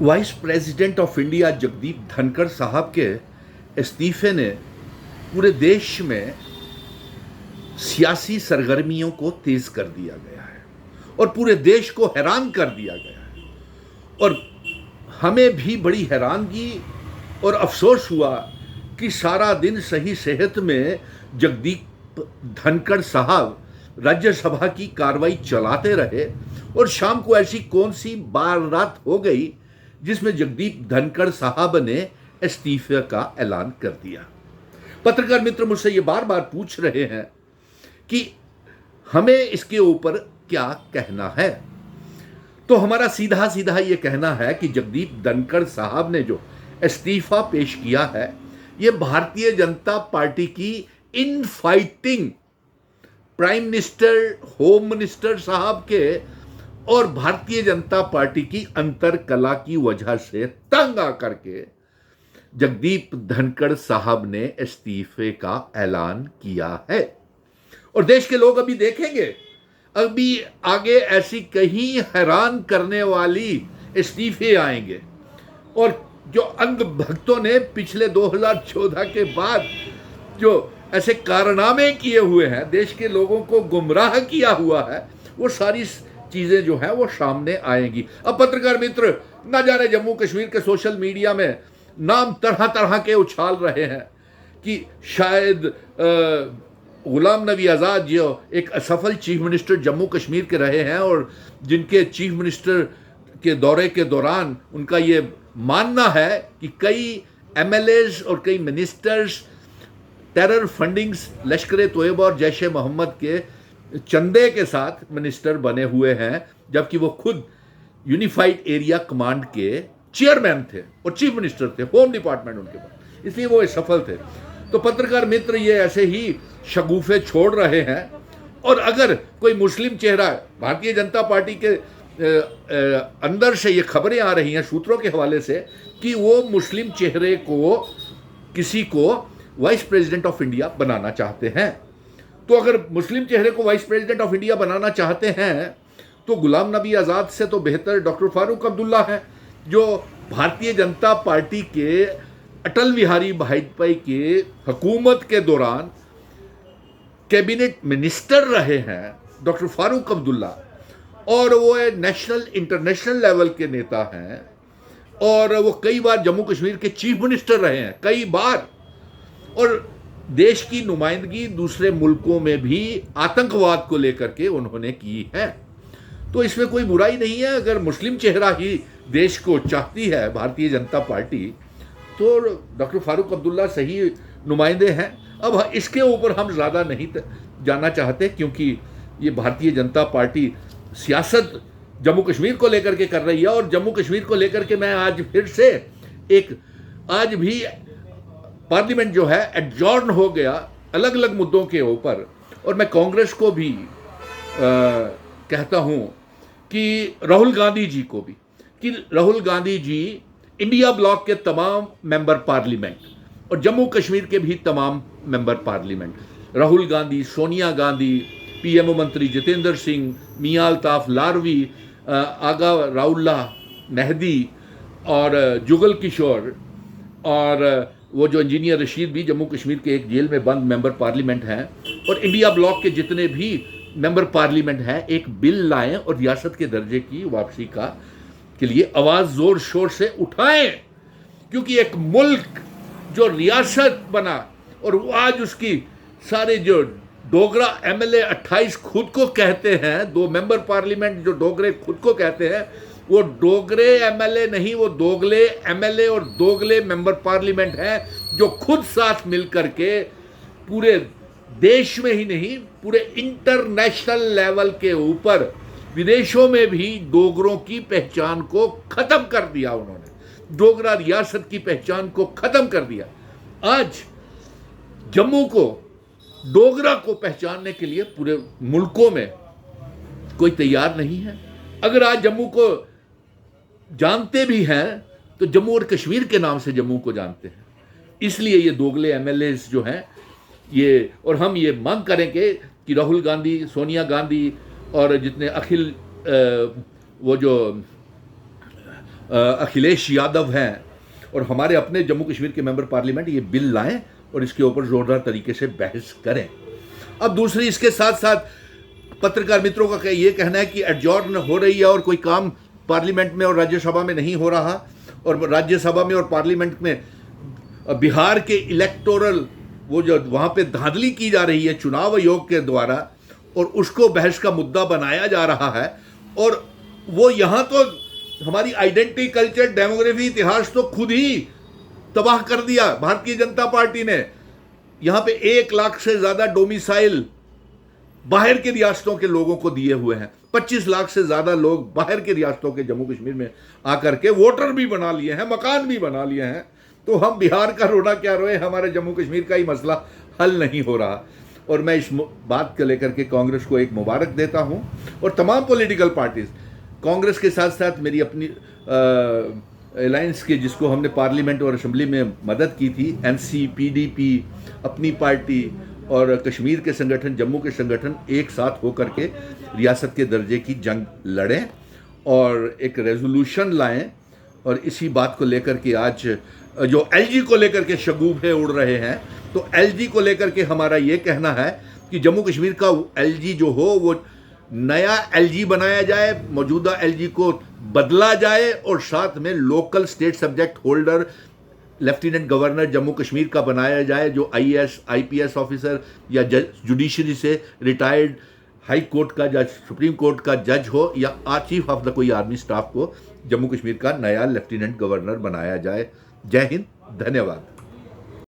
Vice president of India Jagdeep Dhankhar साहब के इस्तीफे ने पूरे देश में सियासी सरगर्मियों को तेज कर दिया गया है और पूरे देश को हैरान कर दिया गया है। और हमें भी बड़ी हैरानगी और अफसोस हुआ कि सारा दिन सही सेहत में जगदीप धनखड़ साहब राज्यसभा की कार्रवाई चलाते रहे और शाम को ऐसी कौन सी बात हो गई जिसमें जगदीप धनखड़ साहब ने इस्तीफे का ऐलान कर दिया। पत्रकार मित्र मुझसे ये बार बार पूछ रहे हैं कि हमें इसके ऊपर क्या कहना है। तो हमारा सीधा सीधा ये कहना है कि जगदीप धनखड़ साहब ने जो इस्तीफा पेश किया है, ये भारतीय जनता पार्टी की in fighting prime minister, home minister साहब के और भारतीय जनता पार्टी की अंतर कला की वजह से तंग आकर के जगदीप धनखड़ साहब ने इस्तीफे का ऐलान किया है। और देश के लोग अभी देखेंगे, अभी आगे ऐसी कहीं हैरान करने वाली इस्तीफे आएंगे। और जो अंध भक्तों ने पिछले 2014 के बाद जो ऐसे कारनामे किए हुए हैं, देश के लोगों को गुमराह किया हुआ है, वो सारी चीजें जो हैं वो सामने आएंगी। अब पत्रकार मित्र ना जाने जम्मू कश्मीर के सोशल मीडिया में नाम तरह तरह के उछाल रहे हैं कि शायद गुलाम नबी आज़ाद जो एक असफल चीफ मिनिस्टर जम्मू कश्मीर के रहे हैं और जिनके चीफ मिनिस्टर के दौरे के दौरान उनका ये मानना है कि कई एमएलएज और कई मिनिस्टर्स टेरर फंडिंग्स, लश्कर तोयबा और जैश ए मोहम्मद के चंदे के साथ मिनिस्टर बने हुए हैं, जबकि वो खुद यूनिफाइड एरिया कमांड के चेयरमैन थे और चीफ मिनिस्टर थे, होम डिपार्टमेंट उनके पास, इसलिए वो सफल थे। तो पत्रकार मित्र ये ऐसे ही शगुफे छोड़ रहे हैं। और अगर कोई मुस्लिम चेहरा, भारतीय जनता पार्टी के अंदर से ये खबरें आ रही हैं सूत्रों के हवाले से कि वो मुस्लिम चेहरे को किसी को वाइस प्रेसिडेंट ऑफ इंडिया बनाना चाहते हैं। तो अगर मुस्लिम चेहरे को वाइस प्रेसिडेंट ऑफ इंडिया बनाना चाहते हैं तो गुलाम नबी आज़ाद से तो बेहतर डॉक्टर फारूक अब्दुल्ला है, जो भारतीय जनता पार्टी के अटल बिहारी वाजपेयी के हुकूमत के दौरान कैबिनेट मिनिस्टर रहे हैं, डॉक्टर फारूक अब्दुल्ला। और वो नेशनल इंटरनेशनल लेवल के नेता हैं और वो कई बार जम्मू कश्मीर के चीफ मिनिस्टर रहे हैं, कई बार। और देश की नुमाइंदगी दूसरे मुल्कों में भी आतंकवाद को लेकर के उन्होंने की है। तो इसमें कोई बुराई नहीं है। अगर मुस्लिम चेहरा ही देश को चाहती है भारतीय जनता पार्टी, तो डॉक्टर फारूक अब्दुल्ला सही नुमाइंदे हैं। अब इसके ऊपर हम ज़्यादा नहीं जाना चाहते, क्योंकि ये भारतीय जनता पार्टी सियासत जम्मू कश्मीर को लेकर के कर रही है। और जम्मू कश्मीर को लेकर के मैं आज फिर से आज भी पार्लियामेंट जो है एडजॉर्न हो गया अलग अलग मुद्दों के ऊपर। और मैं कांग्रेस को भी कहता हूं कि राहुल गांधी जी को भी, कि राहुल गांधी जी इंडिया ब्लॉक के तमाम मेंबर पार्लियामेंट और जम्मू कश्मीर के भी तमाम member parliament, Rahul Gandhi, Sonia Gandhi, PMO मंत्री जितेंद्र सिंह, मियां अल्ताफ लारवी, आगा राउल्ला मेहदी और जुगल किशोर और वो जो इंजीनियर रशीद भी जम्मू कश्मीर के एक जेल में बंद मेंबर पार्लियामेंट हैं, और इंडिया ब्लॉक के जितने भी मेंबर पार्लियामेंट हैं, एक बिल लाएं और रियासत के दर्जे की वापसी के लिए आवाज़ ज़ोर शोर से उठाएं। क्योंकि एक मुल्क जो रियासत बना और वो आज उसकी सारे जो डोगरा एमएलए 28 खुद को कहते हैं, 2 मेंबर पार्लियामेंट जो डोगरे खुद को कहते हैं, वो डोगरे एमएलए नहीं, वो दोगले एमएलए और दोगले मेंबर पार्लियामेंट हैं, जो खुद साथ मिलकर के पूरे देश में ही नहीं, पूरे इंटरनेशनल लेवल के ऊपर विदेशों में भी डोगरों की पहचान को खत्म कर दिया। उन्होंने डोगरा रियासत की पहचान को खत्म कर दिया। आज जम्मू को डोगरा को पहचानने के लिए पूरे मुल्कों में कोई तैयार नहीं है। अगर आज जम्मू को जानते भी हैं तो जम्मू और कश्मीर के नाम से जम्मू को जानते हैं। इसलिए ये दोगले एमएलएस जो हैं ये, और हम ये मांग करेंगे कि राहुल गांधी, सोनिया गांधी और जितने अखिल वो जो अखिलेश यादव हैं और हमारे अपने जम्मू कश्मीर के मेंबर पार्लियामेंट ये बिल लाएं और इसके ऊपर जोरदार तरीके से बहस करें। अब दूसरी, इसके साथ साथ पत्रकार मित्रों का ये कहना है कि एडजॉर्न हो रही है और कोई काम पार्लियामेंट में और राज्यसभा में नहीं हो रहा, और राज्यसभा में और पार्लियामेंट में बिहार के इलेक्टोरल वो जो वहाँ पे धांधली की जा रही है चुनाव आयोग के द्वारा, और उसको बहस का मुद्दा बनाया जा रहा है। और वो यहाँ तो हमारी आइडेंटिटी, कल्चर, डेमोग्राफी, इतिहास तो खुद ही तबाह कर दिया भारतीय जनता पार्टी ने। यहाँ पे 1 लाख से ज़्यादा डोमिसाइल बाहर के रियासतों के लोगों को दिए हुए हैं। 25 लाख से ज़्यादा लोग बाहर के रियासतों के जम्मू कश्मीर में आकर के वोटर भी बना लिए हैं, मकान भी बना लिए हैं। तो हम बिहार का रोना क्या रोए, हमारे जम्मू कश्मीर का ही मसला हल नहीं हो रहा। और मैं इस बात को लेकर के कांग्रेस को एक मुबारक देता हूं और तमाम पॉलिटिकल पार्टीज, कांग्रेस के साथ साथ मेरी अपनी अलायंस के, जिसको हमने पार्लियामेंट और असेंबली में मदद की थी, एनसी, पीडीपी, अपनी पार्टी और कश्मीर के संगठन, जम्मू के संगठन एक साथ होकर के रियासत के दर्जे की जंग लड़ें और एक रेजोल्यूशन लाएं। और इसी बात को लेकर के आज जो एलजी को लेकर के शगुफे उड़ रहे हैं, तो एलजी को लेकर के हमारा ये कहना है कि जम्मू कश्मीर का एलजी जो हो वो नया एलजी बनाया जाए, मौजूदा एलजी को बदला जाए और साथ में local state subject holder lieutenant governor Jammu Kashmir का बनाया जाए, जो आईएएस, आईपीएस ऑफिसर या जुडिशरी से रिटायर्ड हाई कोर्ट का जज, सुप्रीम कोर्ट का जज हो, या चीफ ऑफ द कोई आर्मी स्टाफ को जम्मू कश्मीर का नया लेफ्टिनेंट गवर्नर बनाया जाए। जय हिंद, धन्यवाद।